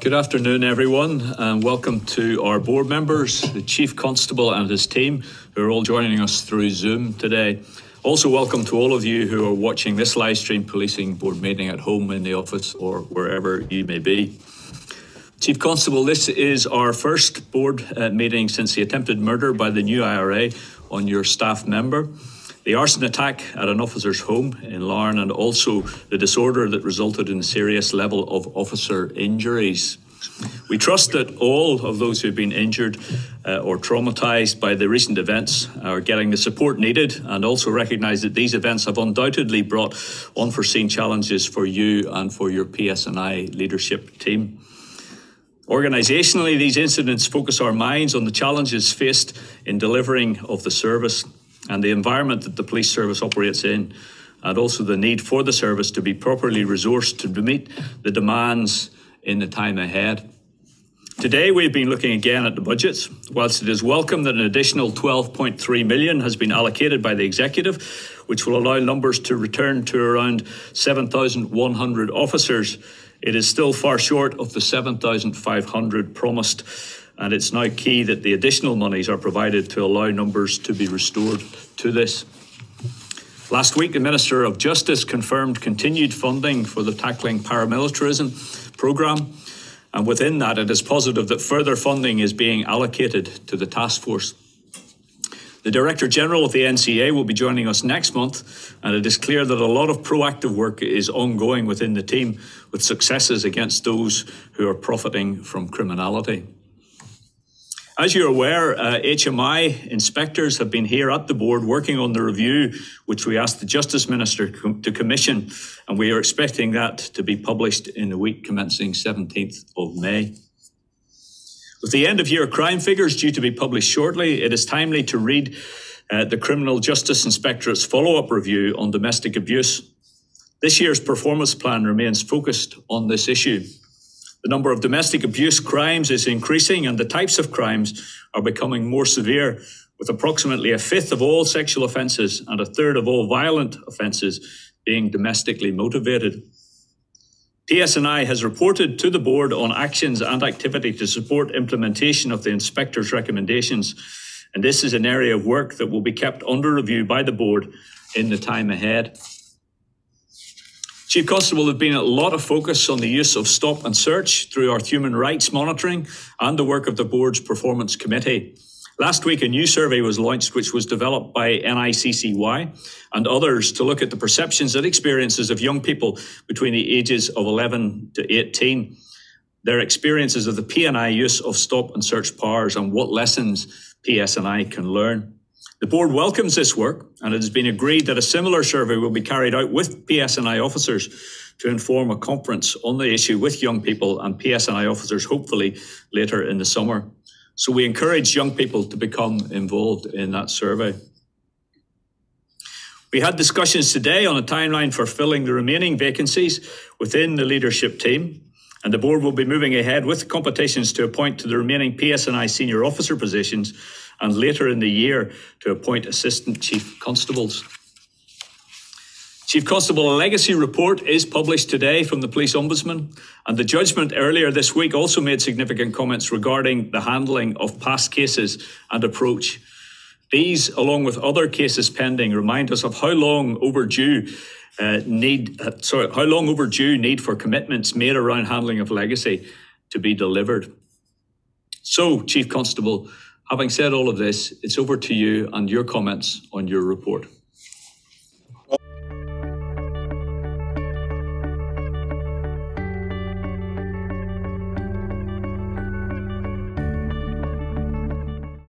Good afternoon, everyone, and welcome to our board members, the Chief Constable and his team, who are all joining us through Zoom today. Also, welcome to all of you who are watching this live stream policing board meeting at home, in the office, or wherever you may be. Chief Constable, this is our first board meeting since the attempted murder by the new IRA on your staff member, the arson attack at an officer's home in Larne, and also the disorder that resulted in a serious level of officer injuries. We trust that all of those who have been injured or traumatised by the recent events are getting the support needed, and also recognise that these events have undoubtedly brought unforeseen challenges for you and for your PSNI leadership team. Organisationally, these incidents focus our minds on the challenges faced in delivering of the service and the environment that the police service operates in, and also the need for the service to be properly resourced to meet the demands in the time ahead. Today we've been looking again at the budgets. Whilst it is welcome that an additional 12.3 million has been allocated by the Executive, which will allow numbers to return to around 7,100 officers, it is still far short of the 7,500 promised, and it's now key that the additional monies are provided to allow numbers to be restored to this. Last week, the Minister of Justice confirmed continued funding for the Tackling Paramilitarism programme, and within that it is positive that further funding is being allocated to the task force. The Director General of the NCA will be joining us next month, and it is clear that a lot of proactive work is ongoing within the team, with successes against those who are profiting from criminality. As you're aware, HMI inspectors have been here at the board working on the review, which we asked the Justice Minister to commission, and we are expecting that to be published in the week commencing 17th of May. With the end of year crime figures due to be published shortly, it is timely to read the Criminal Justice Inspectorate's follow-up review on domestic abuse. This year's performance plan remains focused on this issue. The number of domestic abuse crimes is increasing, and the types of crimes are becoming more severe, with approximately a fifth of all sexual offences and a third of all violent offences being domestically motivated. PSNI has reported to the board on actions and activity to support implementation of the inspector's recommendations, and this is an area of work that will be kept under review by the board in the time ahead. Chief Constable, there has been a lot of focus on the use of stop and search through our human rights monitoring and the work of the board's performance committee. Last week, a new survey was launched, which was developed by NICCY and others to look at the perceptions and experiences of young people between the ages of 11 to 18, their experiences of the PNI use of stop and search powers, and what lessons PSNI can learn. The board welcomes this work, and it has been agreed that a similar survey will be carried out with PSNI officers to inform a conference on the issue with young people and PSNI officers, hopefully later in the summer. So we encourage young people to become involved in that survey. We had discussions today on a timeline for filling the remaining vacancies within the leadership team, and the board will be moving ahead with competitions to appoint to the remaining PSNI senior officer positions, and later in the year to appoint assistant chief constables. Chief Constable, a legacy report is published today from the Police Ombudsman, and the judgment earlier this week also made significant comments regarding the handling of past cases and approach. These, along with other cases pending, remind us of how long overdue need for commitments made around handling of legacy to be delivered. So, Chief Constable, having said all of this, it's over to you and your comments on your report.